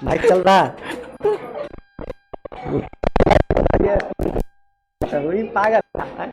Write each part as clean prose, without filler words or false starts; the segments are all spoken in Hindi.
माइक चल रहा है। वही पागल है।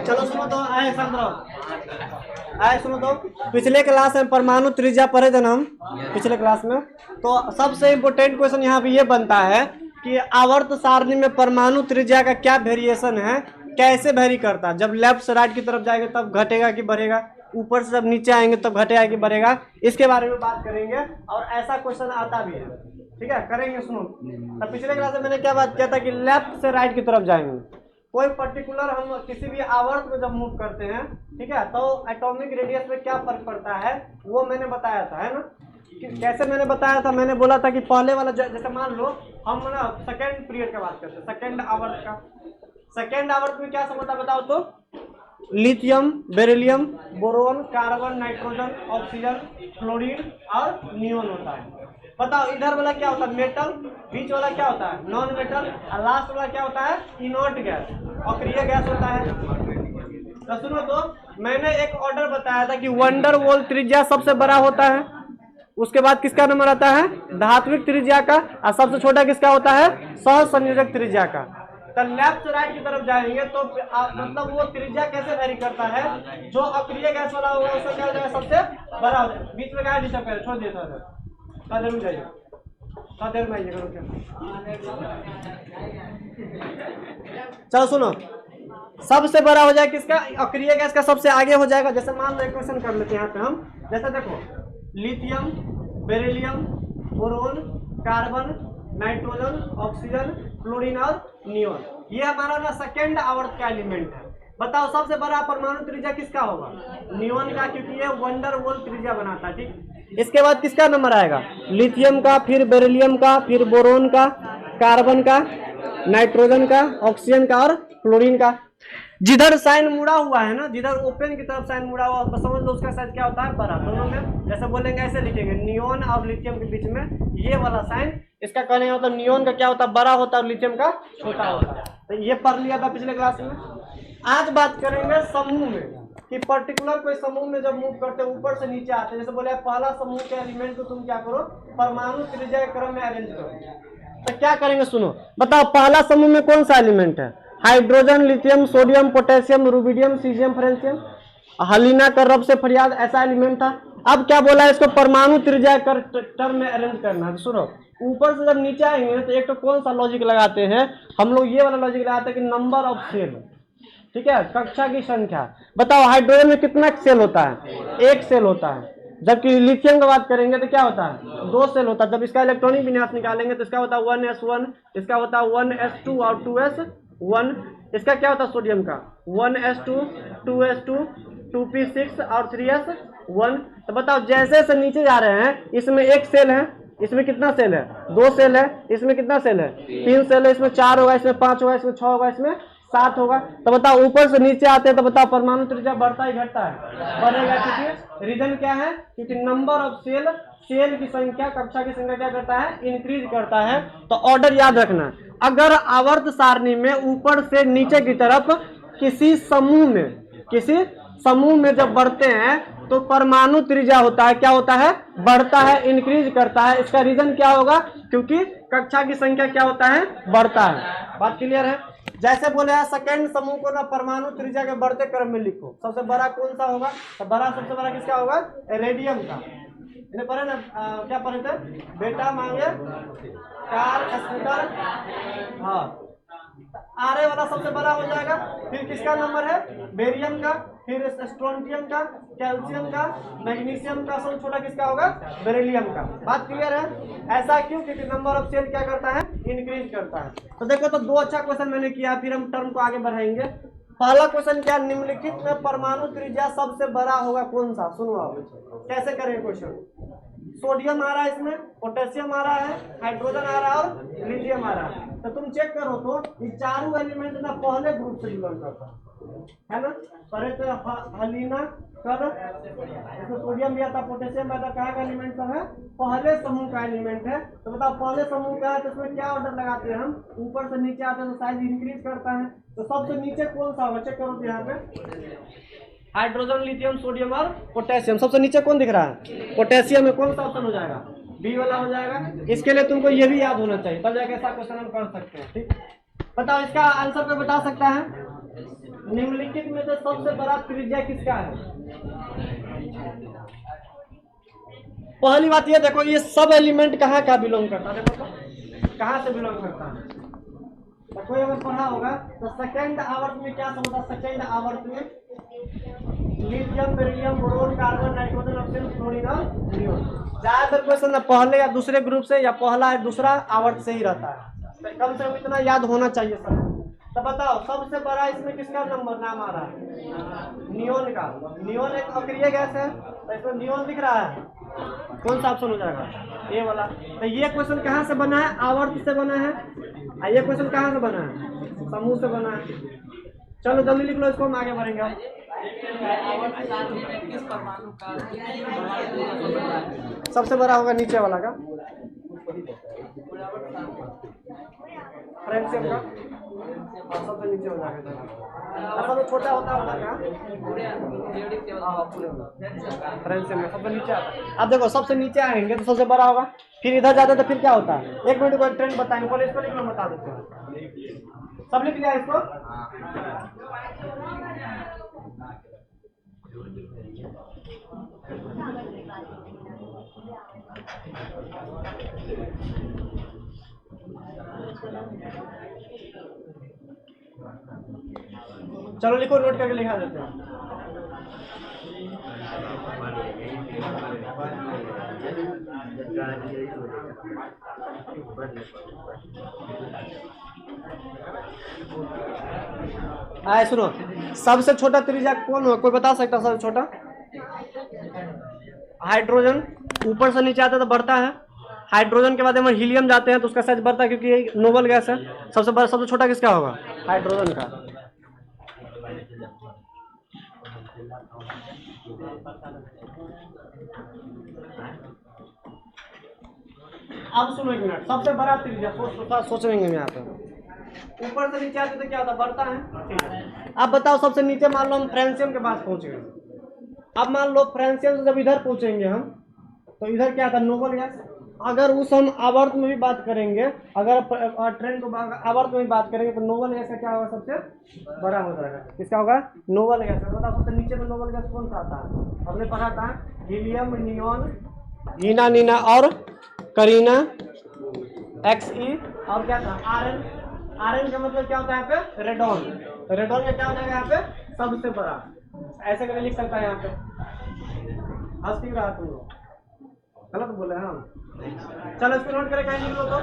चलो सुनो तो आए समझो, आए सुनो तो पिछले क्लास में परमाणु त्रिज्या पढ़े थे ना हम पिछले क्लास में। तो सबसे इम्पोर्टेंट क्वेश्चन यहाँ पे ये बनता है कि आवर्त सारणी में परमाणु त्रिज्या का क्या वेरिएशन है, कैसे वेरी करता है। जब लेफ्ट से राइट की तरफ जाएंगे तब घटेगा कि बढ़ेगा, ऊपर से जब नीचे आएंगे तब घटेगा कि बढ़ेगा, इसके बारे में बात करेंगे। और ऐसा क्वेश्चन आता भी है, ठीक है, करेंगे। सुनो, तब पिछले क्लास में मैंने क्या बात किया था कि लेफ्ट से राइट की तरफ जाएंगे, कोई पर्टिकुलर हम किसी भी आवर्त में जब मूव करते हैं, ठीक है, तो एटॉमिक रेडियस में क्या फर्क पड़ता है वो मैंने बताया था, है ना। कैसे मैंने बताया था, मैंने बोला था कि पहले वाला जैसे मान लो हम ना सेकेंड पीरियड का बात करते हैं, सेकेंड आवर्त का। सेकेंड आवर्त में क्या समझता बताओ तो, lithium, beryllium, boron, carbon, nitrogen, oxygen, fluorine और नियोन होता है। बताओ इधर वाला क्या होता है? मेटल। बीच वाला क्या होता है? Non metal. और लास्ट वाला क्या होता है? इनर्ट गैस, अक्रिय गैस होता है। तो सुनो, तो मैंने एक ऑर्डर बताया था कि वंडर वॉल त्रिज्या सबसे बड़ा होता है, उसके बाद किसका नंबर आता है? धात्विक त्रिज्या का, और सबसे छोटा किसका होता है? सहसंयोजक त्रिज्या का। तो लेफ्ट से राइट की तरफ जाएंगे तो मतलब वो त्रिज्या कैसे वेरी करता है? जो अक्रिय गैस वाला होगा उसका क्या हो जाएगा? सबसे बड़ा हो जाएगा। बीच में क्या डिस्टर्ब करे, छोड़ दिए थोड़ा देर में जाइए, थोड़ा देर में आइएगा। चलो सुनो, सबसे बड़ा हो जाएगा किसका? अक्रिय गैस का सबसे आगे हो जाएगा। जैसे मान लो क्वेश्चन कर लेते हैं यहाँ पे हम, जैसे देखो lithium, beryllium, boron, carbon, nitrogen, oxygen, chlorine और नियोन, ये हमारा ना सेकेंड आवर्त का एलिमेंट है। बताओ सबसे बड़ा परमाणु त्रिज्या किसका होगा? नियोन का, क्योंकि ये वंडर वॉल त्रिज्या बनाता है। ठीक, इसके बाद किसका नंबर आएगा? लिथियम का, फिर बेरिलियम का, फिर बोरोन का, कार्बन का, नाइट्रोजन का, ऑक्सीजन का और क्लोरीन का। जिधर साइन मुड़ा हुआ है ना, जिधर ओपन की तरफ साइन मुड़ा हुआ, समझ लो उसका साइज क्या होता है? बड़ा। दोनों में जैसे बोलेंगे ऐसे लिखेंगे, नियोन और लिथियम के बीच में ये वाला साइन, इसका कहने का मतलब नियोन का क्या होता है? बड़ा होता है, और लिथियम का छोटा होता है। तो ये पढ़ लिया था पिछले क्लास में। आज बात करेंगे समूह में, कि पर्टिकुलर कोई समूह में जब मूव करते हैं ऊपर से नीचे आते हैं। जैसे बोले पहला समूह के एलिमेंट को तुम क्या करो? परमाणु त्रिज्या के क्रम में अरेंज करो। तो क्या करेंगे सुनो, बताओ पहला समूह में कौन सा एलिमेंट है? Hydrogen, lithium, sodium, potassium, rubidium, caesium, francium. हलीना का रब से फरियाद ऐसा एलिमेंट था। अब क्या बोला है? इसको परमाणु त्रिज्या टर्म में अरेंज करना है। तो सुनो, ऊपर से जब नीचे आएंगे तो एक तो कौन सा लॉजिक लगाते हैं हम लोग? ये वाला लॉजिक लगाते हैं कि नंबर ऑफ सेल, ठीक है, कक्षा की संख्या। बताओ हाइड्रोजन में कितना सेल होता है? एक सेल होता है। जबकि लिथियम की बात करेंगे तो क्या होता है? दो सेल होता है। जब इसका इलेक्ट्रॉनिक विन्यास निकालेंगे तो इसका होता है 1s1, इसका होता है 1s2 और 2s1। इसका क्या होता है? सोडियम का 1s2, 2s2, 2p6 और 3s1। तो बताओ जैसे जैसे नीचे जा रहे हैं, इसमें एक सेल है, इसमें कितना सेल है? दो सेल है। इसमें कितना सेल है? तीन सेल है। इसमें 4 होगा, इसमें 5 होगा, इसमें 6 होगा, इसमें 7 होगा। तो बताओ ऊपर से नीचे आते हैं तो बताओ परमाणु त्रिज्या बढ़ता ही घटता है? बढ़ेगा। क्योंकि रीजन क्या है? क्योंकि नंबर ऑफ सेल, सेल की संख्या, कक्षा की संख्या क्या करता है? इंक्रीज करता है। तो ऑर्डर याद रखना, अगर आवर्त सारणी में ऊपर से नीचे की तरफ किसी समूह में जब बढ़ते हैं तो परमाणु त्रिज्या होता है, क्या होता है? बढ़ता है, इंक्रीज करता है। इसका रीजन क्या होगा? क्योंकि कक्षा की संख्या क्या होता है? बढ़ता है। बात क्लियर है? जैसे बोले हैं सेकेंड समूह को ना परमाणु त्रिज्या के बढ़ते क्रम में लिखो। सबसे बड़ा कौन सा होगा? तो बड़ा सबसे बड़ा किसका होगा? रेडियम का। इन्हें पढ़े ना, क्या पढ़े थे? बेटा मांगे कार स्कूटर, हाँ। आरे वाला सबसे बड़ा हो जाएगा। फिर किसका नंबर है? बेरियम का, फिर स्ट्रोंटियम का, कैल्शियम का, मैग्नीशियम का। सबसे छोटा किसका होगा? बेरिलियम का। बात क्लियर है? ऐसा क्यों? क्योंकि नंबर ऑफ सेल क्या करता है? इंक्रीज करता है। तो देखो, तो दो अच्छा क्वेश्चन मैंने किया, फिर हम टर्म को आगे बढ़ाएंगे। पहला क्वेश्चन क्या? निम्नलिखित में परमाणु त्रिज्या सबसे बड़ा होगा कौन सा? सुनो आप कैसे करेंगे क्वेश्चन। सोडियम आ रहा है, इसमें पोटेशियम आ रहा है, हाइड्रोजन आ रहा है और लिथियम आ रहा है। तो तुम चेक करो तो ये चारों एलिमेंट ना पहले ग्रुप से बिलोंग करता है ना? पहले तो हलीना कर, इसमें सोडियम भी आता, पोटेशियम आता, कहाँ का एलिमेंट सब है? पहले समूह का एलिमेंट है। तो बताओ पहले समूह का है तो इसमें क्या ऑर्डर लगाते हैं हम? ऊपर से नीचे आते हैं तो साइज इंक्रीज करता है। तो सबसे नीचे कौन सा होगा? चेक करो तो यहाँ पे हाइड्रोजन, लिथियम, सोडियम और पोटेशियम। सबसे नीचे कौन दिख रहा है? पोटेशियम में कौन सा ऑप्शन हो जाएगा? बी वाला हो जाएगा। इसके लिए तुमको ये भी याद होना चाहिए, तब जाके ऐसा क्वेश्चन हम कर सकते हैं। ठीक, बताओ इसका आंसर कोई बता सकता है? निम्नलिखित में से सबसे बड़ा त्रिज्या किसका है? पहली बात ये देखो, ये सब एलिमेंट कहाँ का बिलोंग करता है? देखो तो कहाँ से बिलोंग करता है? तो कोई अगर पढ़ा होगा तो सेकेंड आवर्त में क्या होता है? सेकेंड आवर्त में lithium, beryllium, boron, carbon, nitrogen, oxygen, chlorine और नियोन। ज्यादातर क्वेश्चन पहले या दूसरे ग्रुप से या पहला या दूसरा आवर्त से ही रहता है। तो कम से कम इतना याद होना चाहिए सर। तो बताओ सबसे बड़ा इसमें किसका नाम आ रहा है? नियोन का। नियोन एक अक्रिय गैस है, तो इसमें नियोन दिख रहा है। कौन सा ऑप्शन हो जाएगा? ए वाला। तो ये क्वेश्चन कहाँ से बना है? आवर्त से बना है। और ये क्वेश्चन कहाँ से बना है? समूह से बना है। चलो जल्दी लिख लो इसको, हम आगे बढ़ेंगे। सबसे बड़ा होगा नीचे वाला का। फ्रेंसियम का सबसे नीचे हो जाएगा, सबसे छोटा होता है उधर का फ्रेंसियम का सबसे नीचे आता है। अब देखो सबसे नीचे आएंगे तो सबसे बड़ा होगा, फिर इधर जाते तो फिर क्या होता है, 1 मिनट को एक ट्रेंड बताएंगे, पहले इसको लिखना बता देते हैं। सब लिख लिया इसको। चलो लिखो, नोट करके लिखा देते हैं। आए सुनो, सबसे छोटा त्रिज्या कौन हो, कोई बता सकता सबसे छोटा? हाइड्रोजन। ऊपर से नीचे आता है तो बढ़ता है, हाइड्रोजन के बाद में हीलियम जाते हैं तो उसका साइज बढ़ता है क्योंकि ये नोबल गैस है। सबसे बड़ा सबसे छोटा किसका होगा? हाइड्रोजन का। अब सुनो एक मिनट, सबसे बड़ा त्रिज्या सोचेंगे यहाँ पे, ऊपर से नीचे आते तो क्या होता, बढ़ता है। अब बताओ सबसे नीचे मान लो हम फ्रेंसियम के पास पहुंच गए, अब मान लो फ्रेंसियम से जब इधर पहुंचेंगे हम तो इधर क्या था, नोबल गैस। अगर उस हम आवर्त में भी बात करेंगे, अगर ट्रेंड को आवर्त में भी बात करेंगे तो नोबल गैस का क्या होगा, सबसे बड़ा हो जाएगा। किसका होगा? नोबल गैस का। बताओ सबसे नीचे में नोबल गैस कौन सा आता है? हमने पढ़ा था हीलियम, नियॉन, हीना, नीना और करीना, XE और क्या था, आरएन। आरएन का मतलब क्या होता है यहाँ पे? रेडॉन। रेडॉन का क्या हो जाएगा यहाँ पे? सबसे बड़ा। ऐसे करके लिख सकता है यहाँ पे। हंस क्यों रहा तुम लोग? गलत बोले हैं हम। चलो इसको नोट करके कहीं लिख लो तो।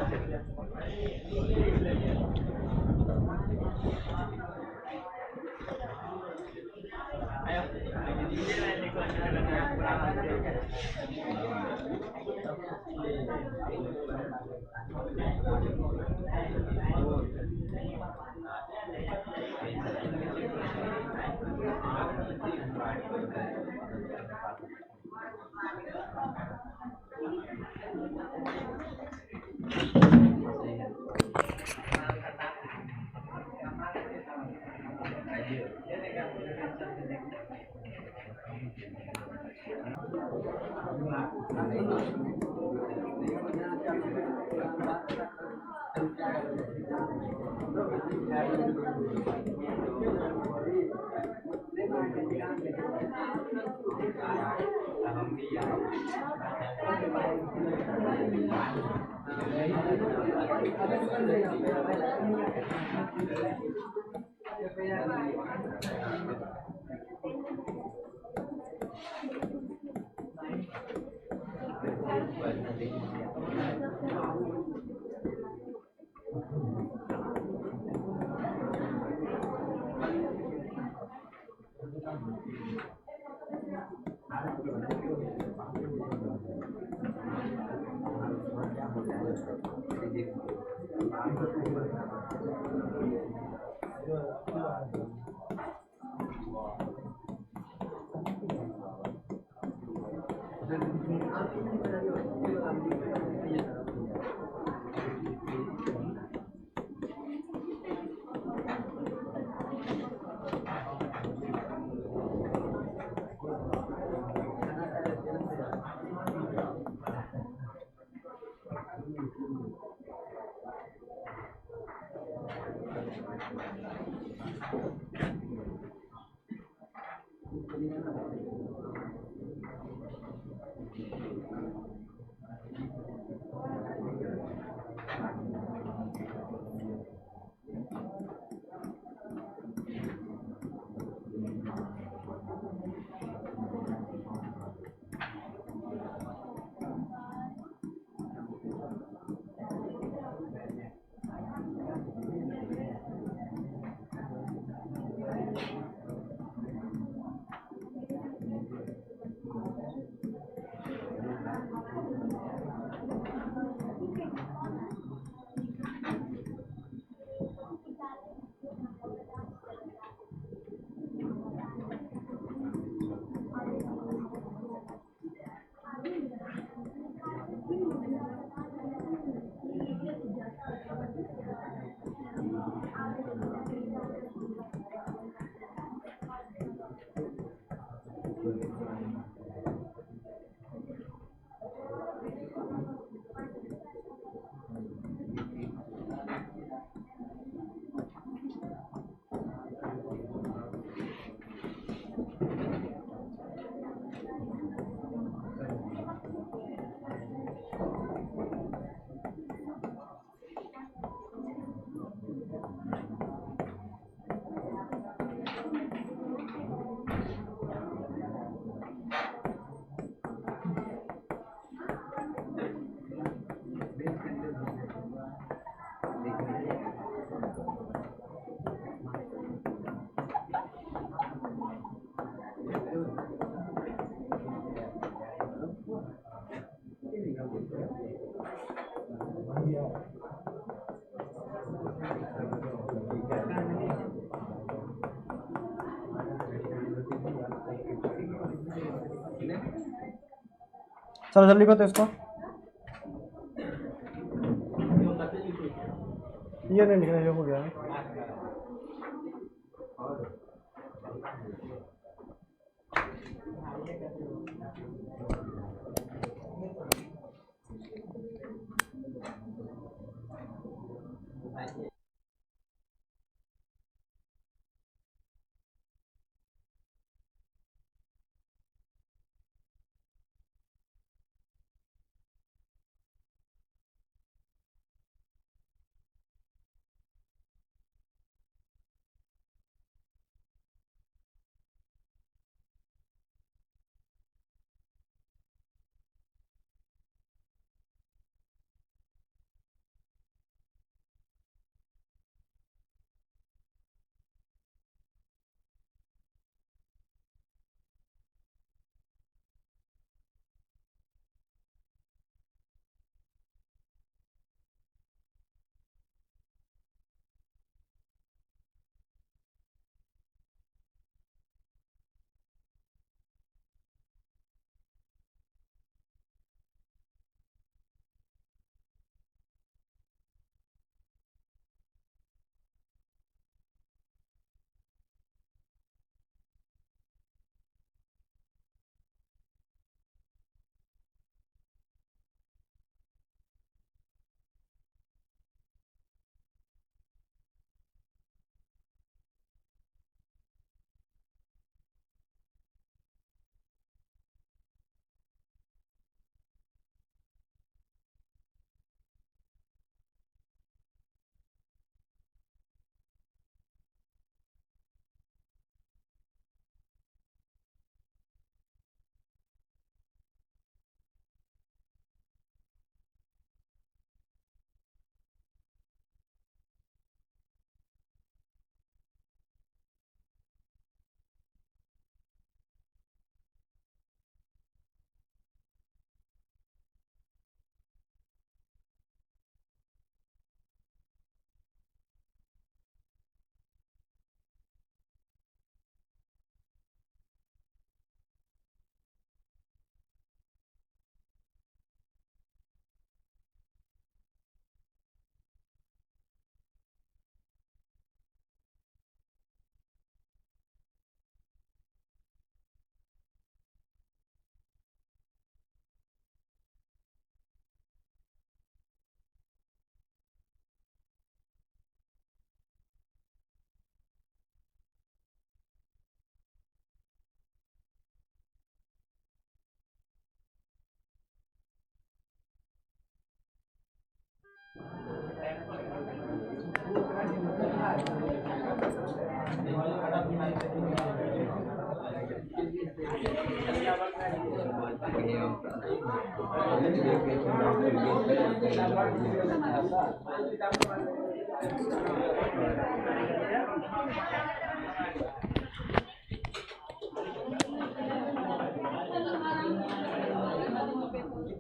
चलो जल्दी को तो इसको, ये नहीं लिख रहा, ये हो गया।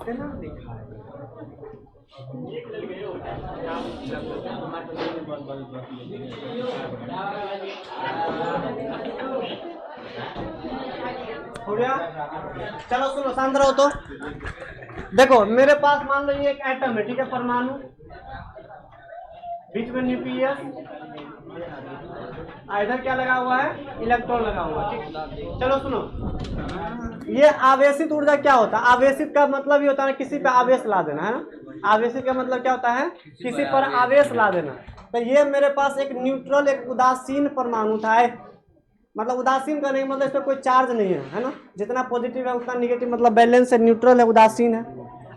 कितना लिखा है? हो गया? चलो सुनो, शांत रहो। तो देखो मेरे पास मान लो ये एक एटम है, ठीक है, परमाणु, बीच में न्यूक्लियस, इधर क्या लगा हुआ है, इलेक्ट्रॉन लगा हुआ है, ठीक। चलो सुनो, ये आवेशित ऊर्जा क्या होता है? आवेशित का मतलब ये होता है किसी पे आवेश ला देना, है ना। आवेशित का मतलब क्या होता है? किसी पर आवेश ला देना। तो ये मेरे पास एक न्यूट्रल, एक उदासीन परमाणु था, मतलब उदासीन का नहीं मतलब इसमें कोई चार्ज नहीं है ना। जितना पॉजिटिव है उतना निगेटिव, मतलब बैलेंस है, न्यूट्रल है, उदासीन है।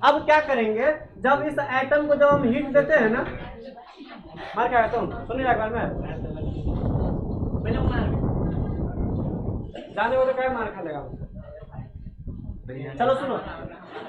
अब क्या करेंगे, जब इस एटम को जब हम हीट देते हैं ना, मार क्या है तुम सुनिए एक बार में जाने वो तो क्या मार खा लेगा। चलो सुनो,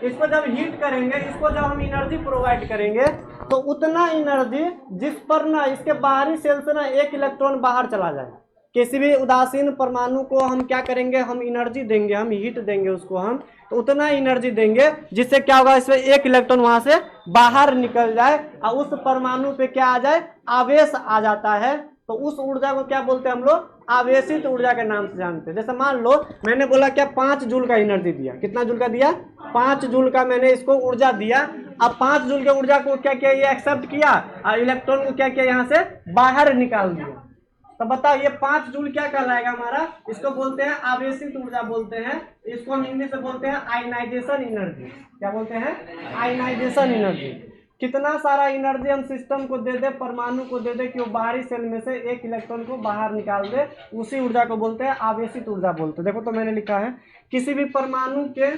इसको जब हीट करेंगे, इसको जब हम एनर्जी प्रोवाइड करेंगे, तो उतना एनर्जी जिस पर ना इसके बाहरी सेल से ना एक इलेक्ट्रॉन बाहर चला जाए। किसी भी उदासीन परमाणु को हम क्या करेंगे, हम एनर्जी देंगे, हम हीट देंगे उसको, हम तो उतना एनर्जी देंगे जिससे क्या होगा, इसमें एक इलेक्ट्रॉन वहां से बाहर निकल जाए और उस परमाणु पे क्या आ जाए, आवेश आ जाता है। तो उस ऊर्जा को क्या बोलते हैं हम लोग? आवेशित ऊर्जा के नाम से जानते हैं। जैसे मान लो मैंने बोला क्या 5 जूल का एनर्जी दिया, कितना जूल का दिया? 5 जूल का मैंने इसको ऊर्जा दिया। अब 5 जूल के ऊर्जा को क्या किया, ये एक्सेप्ट किया और इलेक्ट्रॉन को क्या किया, यहाँ से बाहर निकाल दिया। तो बताओ ये 5 जूल क्या कहलाएगा हमारा? इसको बोलते हैं आवेशित ऊर्जा बोलते हैं। इसको हम इंग्लिश में बोलते हैं आयनाइजेशन एनर्जी। क्या बोलते हैं? Ionization energy. कितना सारा एनर्जी हम सिस्टम को दे दे, परमाणु को दे दे कि वो बाहरी सेल में से एक इलेक्ट्रॉन को बाहर निकाल दे, उसी ऊर्जा को बोलते हैं आवेशित ऊर्जा बोलते हैं। देखो तो मैंने लिखा है किसी भी परमाणु के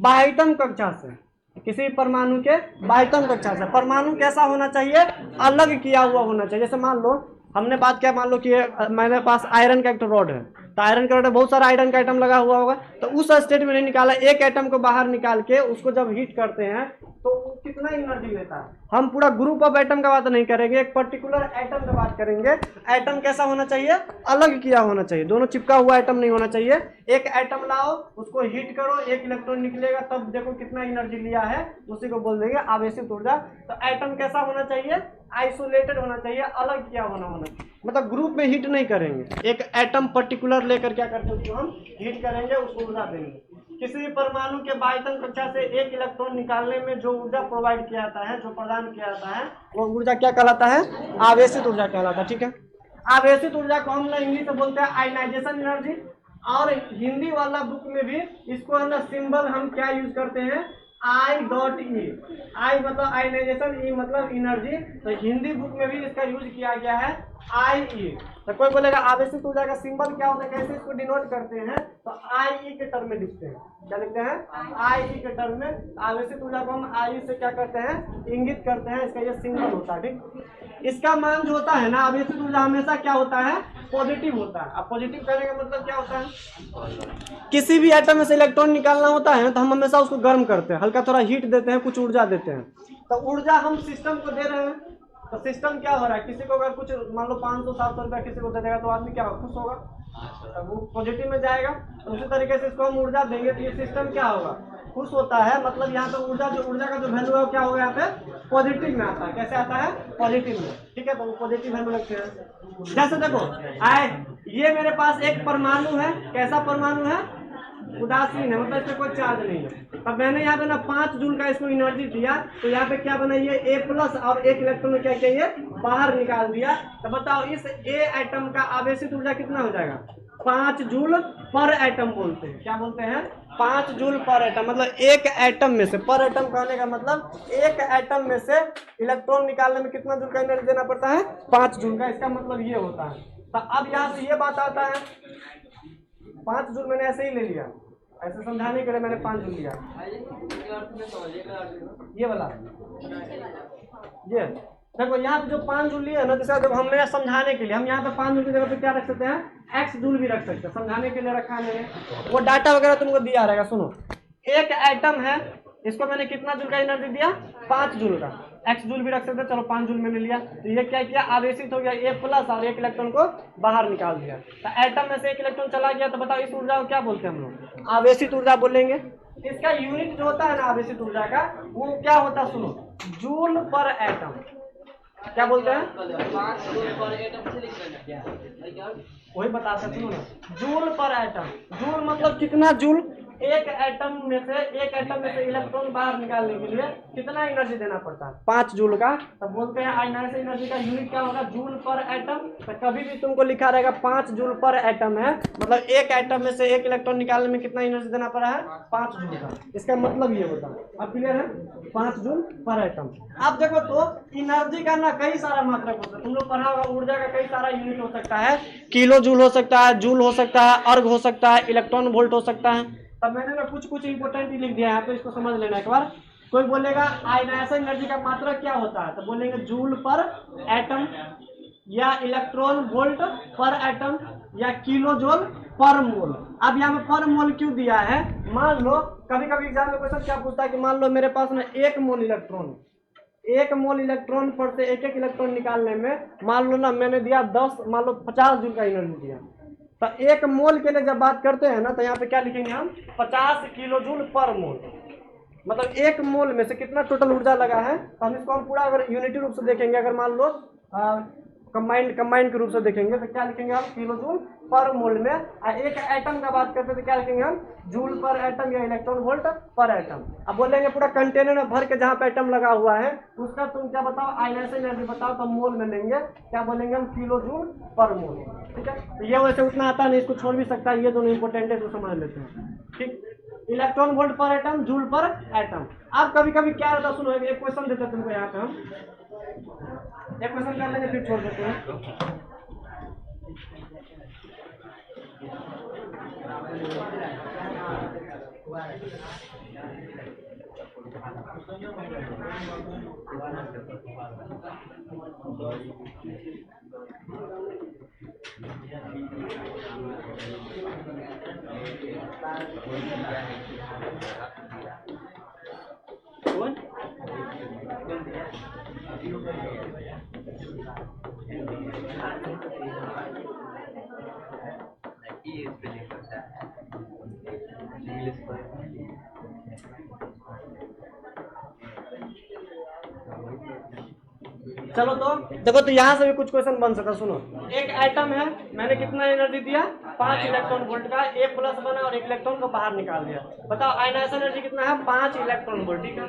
बाह्यतम कक्षा से, किसी भी परमाणु के बाह्यतम कक्षा से परमाणु कैसा होना चाहिए? अलग किया हुआ होना चाहिए। जैसे मान लो हमने बात किया, मान लो कि मेरे पास आयरन का एक रॉड है, तो आयरन का रॉड में बहुत सारा आयरन का आइटम लगा हुआ होगा, तो उस स्टेट में नहीं निकाला, एक एटम को बाहर निकाल के उसको जब हीट करते हैं तो कितना एनर्जी लेता है? हम पूरा ग्रुप ऑफ एटम का बात नहीं करेंगे, एक पर्टिकुलर एटम का बात करेंगे। एटम कैसा होना चाहिए? अलग किया होना चाहिए, दोनों चिपका हुआ एटम नहीं होना चाहिए। एक एटम लाओ, उसको हीट करो, एक इलेक्ट्रॉन निकलेगा, तब देखो कितना एनर्जी लिया है, उसी को बोल देंगे आवेशित ऊर्जा। तो एटम कैसा होना चाहिए? आइसोलेटेड होना चाहिए, अलग किया होना मतलब ग्रुप में हीट नहीं करेंगे, एक एटम पर्टिकुलर लेकर क्या करते हैं उसको हम हीट करेंगे, उसको ऊर्जा देंगे। किसी भी परमाणु के बाह्यतम कक्षा से एक इलेक्ट्रॉन निकालने में जो ऊर्जा प्रोवाइड किया जाता है, जो प्रदान किया जाता है, वो ऊर्जा क्या कहलाता है? आवेशित ऊर्जा कहलाता है। ठीक है, आवेशित ऊर्जा को हम इंग्लिश में बोलते हैं आयनाइजेशन एनर्जी। और हिंदी वाला बुक में भी इसको है ना सिंबल हम क्या यूज करते हैं? I.E। आई मतलब आयनाइजेशन, ई मतलब एनर्जी, तो हिंदी बुक में भी इसका यूज किया गया है I.E। तो कोई बोलेगा आवेशित ऊर्जा का सिंबल क्या होता है, कैसे इसको डिनोट करते हैं? तो I.E के टर्म में लिखते हैं। क्या लिखते हैं? I.E के टर्म में। आवेशित ऊर्जा को हम I.E से क्या करते हैं? इंगित करते हैं, इसका ये सिंबल होता है। ठीक, इसका मान जो होता है ना, आवेशित ऊर्जा हमेशा क्या होता है? पॉजिटिव होता है। अब पॉजिटिव करने का मतलब क्या होता है? किसी भी एटम में से इलेक्ट्रॉन निकालना होता है तो हम हमेशा उसको गर्म करते हैं, हल्का थोड़ा हीट देते हैं, कुछ ऊर्जा देते हैं। तो ऊर्जा हम सिस्टम को दे रहे हैं, तो सिस्टम क्या हो रहा है? किसी को अगर कुछ मान लो 500-700 रुपया किसी को दे देगा तो आदमी क्या होगा? खुश होगा, तो वो पॉजिटिव में जाएगा। तो उसी तरीके से इसको हम ऊर्जा देंगे तो ये सिस्टम क्या होगा? खुश होता है। मतलब यहाँ पे ऊर्जा का जो वैल्यू है क्या होगा? यहाँ पे पॉजिटिव में आता है। कैसे आता है? पॉजिटिव में। ठीक है, तो पॉजिटिव वैल्यू लगते हैं। जैसे देखो ये मेरे पास एक परमाणु है, कैसा परमाणु है? उदासीन है, मतलब इसमें कोई चार्ज नहीं है। अब मैंने यहाँ पे ना 5 जूल का इसको एनर्जी दिया, तो यहाँ पे क्या बना? ये A+ और एक इलेक्ट्रॉन क्या चाहिए? बाहर निकाल दिया। तो बताओ इस A एटम का आवेशित ऊर्जा कितना हो जाएगा? 5 जूल पर एटम बोलते हैं। क्या बोलते हैं? 5 जूल पर एटम। मतलब एक एटम में से, पर एटम कहने का मतलब एक एटम में से इलेक्ट्रॉन निकालने में कितना जूल का एनर्जी देना पड़ता है? 5 जूल का। इसका मतलब ये होता है। तो अब यहाँ से ये बात आता है, 5 जूल मैंने ऐसे ही ले लिया, ऐसे समझाने के लिए मैंने 5 जूल लिया। ये वाला ये देखो यहाँ पे जो 5 जूल लिया ना, जैसे जब हमने समझाने के लिए हम यहाँ पे 5 जूल की जगह पे क्या रख सकते हैं? x जूल भी रख सकते हैं, समझाने के लिए रखा है। वो डाटा वगैरह तुमको दिया रहेगा। सुनो, एक एटम है, इसको मैंने कितना जूल का एनर्जी दिया? 5 जूल का। x जूल भी रख सकते हैं, चलो 5 जूल मैंने लिया। तो ये क्या किया? आवेशित हो गया, A+ और एक इलेक्ट्रॉन को बाहर निकाल दिया। तो एटम में से एक इलेक्ट्रॉन चला गया, तो बताओ इस ऊर्जा को क्या बोलते हैं हम लोग? आवेशित ऊर्जा बोलेंगे। इसका यूनिट जो होता है ना आवेशित ऊर्जा का, वो क्या होता है? सुनो, जूल पर एटम। क्या बोलते हैं? वही बता सकते हो ना, जूल पर एटम। जूल मतलब कितना जूल? एक एटम में से इलेक्ट्रॉन बाहर निकालने के लिए कितना एनर्जी देना पड़ता है? 5 जूल का। तो बोलते हैं आयनाइजेशन एनर्जी का यूनिट क्या होगा? जूल पर एटम। तो कभी भी तुमको लिखा रहेगा 5 जूल पर एटम है, मतलब एक एटम में से एक इलेक्ट्रॉन निकालने में कितना एनर्जी देना पड़ा है? 5 जूल का। इसका मतलब ये होता है। अब क्लियर है? 5 जूल पर एटम। अब देखो तो एनर्जी का ना कई सारा मात्रक होता है, तुम लोग पढ़ा होगा। ऊर्जा का कई सारा यूनिट हो सकता है, किलो जूल हो सकता है, जूल हो सकता है, अर्ग हो सकता है, इलेक्ट्रॉन वोल्ट हो सकता है। तब मैंने ना कुछ इंपोर्टेंट ही लिख दिया है यहाँ पे, इसको समझ लेना एक बार। कोई बोलेगा आयनाइजेशन एनर्जी का मात्रा क्या होता है, तो बोलेंगे जूल पर एटम, या इलेक्ट्रॉन वोल्ट पर एटम, या किलो जूल पर मोल। अब यहाँ पे पर मोल क्यों दिया है? मान लो कभी कभी एग्जाम में क्वेश्चन क्या पूछता है कि मान लो मेरे पास ना 1 मोल इलेक्ट्रॉन, 1 मोल इलेक्ट्रॉन पर से एक इलेक्ट्रॉन निकालने में मान लो ना मैंने दिया 10, मान लो 50 जूल का एनर्जी दिया। तो 1 मोल के लिए जब बात करते हैं ना, तो यहाँ पे क्या लिखेंगे हम? 50 किलो जूल पर मोल। मतलब 1 मोल में से कितना टोटल ऊर्जा लगा है। तो हम इसको पूरा अगर यूनिटी रूप से देखेंगे, अगर मान लो कंबाइंड के रूप से देखेंगे तो क्या लिखेंगे हम, किलो जूल पर मोल में। एक एटम का बात करते तो क्या लिखेंगे हम, जूल पर एटम या इलेक्ट्रॉन वोल्ट पर एटम। अब बोलेंगे पूरा कंटेनर में भर के जहाँ पे एटम लगा हुआ है उसका तुम क्या बताओ, आयनाइजेशन एनर्जी बताओ, तो मोल में लेंगे, क्या बोलेंगे हम, किलो जूल पर मोल। ठीक है, तो ये वैसे उतना आता नहीं, इसको छोड़ भी सकता है, ये दोनों इंपॉर्टेंट है, तो समझ लेते हैं। ठीक, इलेक्ट्रॉन वोल्ट पर एटम, जूल पर एटम। अब कभी कभी क्या होता है, सुनो एक क्वेश्चन देते हैं तुमको यहाँ पे, हम एक क्वेश्चन कर लेंगे फिर छोड़ देते हैं। चलो तो देखो, तो यहाँ से भी कुछ क्वेश्चन बन सकता। सुनो, एक एटम है, मैंने कितना एनर्जी दिया, 5 इलेक्ट्रॉन वोल्ट का, A प्लस बना और एक इलेक्ट्रॉन को बाहर निकाल दिया। बताओ आयनाइजेशन एनर्जी कितना है, 5 इलेक्ट्रॉन वोल्ट। ठीक है,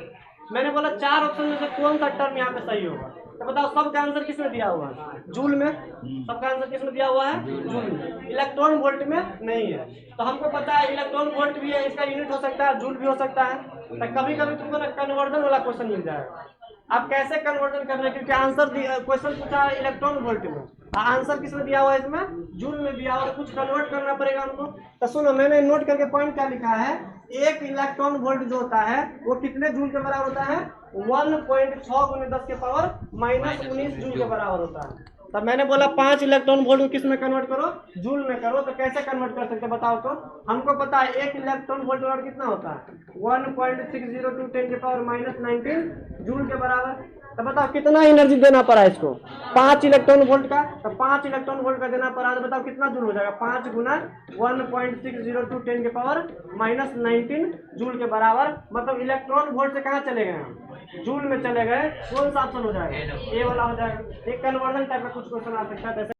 मैंने बोला 4 ऑप्शन में से कौन सा टर्म यहाँ पे सही होगा, तो बताओ सबका आंसर किसमें दिया हुआ है, जूल में। सबका आंसर किसमें दिया हुआ है, जूल में, इलेक्ट्रॉन वोल्ट में नहीं है। तो हमको पता है इलेक्ट्रॉन वोल्ट भी है, इसका यूनिट हो सकता है, जूल भी हो सकता है। तो कभी कभी तुमको ना कन्वर्जन वाला क्वेश्चन मिल जाएगा, आप कैसे कन्वर्जन करना है, क्योंकि आंसर क्वेश्चन पूछा है इलेक्ट्रॉन वोल्ट में, आंसर किसमें दिया हुआ है, इसमें जूल में दिया हुआ है, कुछ कन्वर्ट करना पड़ेगा हमको। तो सुनो, मैंने नोट करके पॉइंट क्या लिखा है, एक इलेक्ट्रॉन वोल्ट जो होता है वो कितने जूल के बराबर होता है, 1.6 × 10 के पावर -19 जूल के बराबर होता है। तब मैंने बोला 5 इलेक्ट्रॉन वोल्ट को किस में कन्वर्ट करो, जूल में करो। तो कैसे कन्वर्ट कर सकते बताओ। तो हमको पता है 1 इलेक्ट्रॉन वोल्ट बराबर कितना होता है, 1.602 10 के पावर -19 जूल के बराबर। तो बताओ कितना एनर्जी देना पड़ा इसको, 5 इलेक्ट्रॉन वोल्ट का, तो 5 इलेक्ट्रॉन वोल्ट का देना पड़ा, तो बताओ कितना जूल हो जाएगा, 5 × 1.602 10 के पावर -19 जूल के बराबर। मतलब इलेक्ट्रॉन वोल्ट से कहाँ चले गए हम, जूल में चले गए। कौन सा ऑप्शन हो जाएगा, ए वाला हो जाएगा। एक कन्वर्जन टाइप का कुछ क्वेश्चन आ सकता है।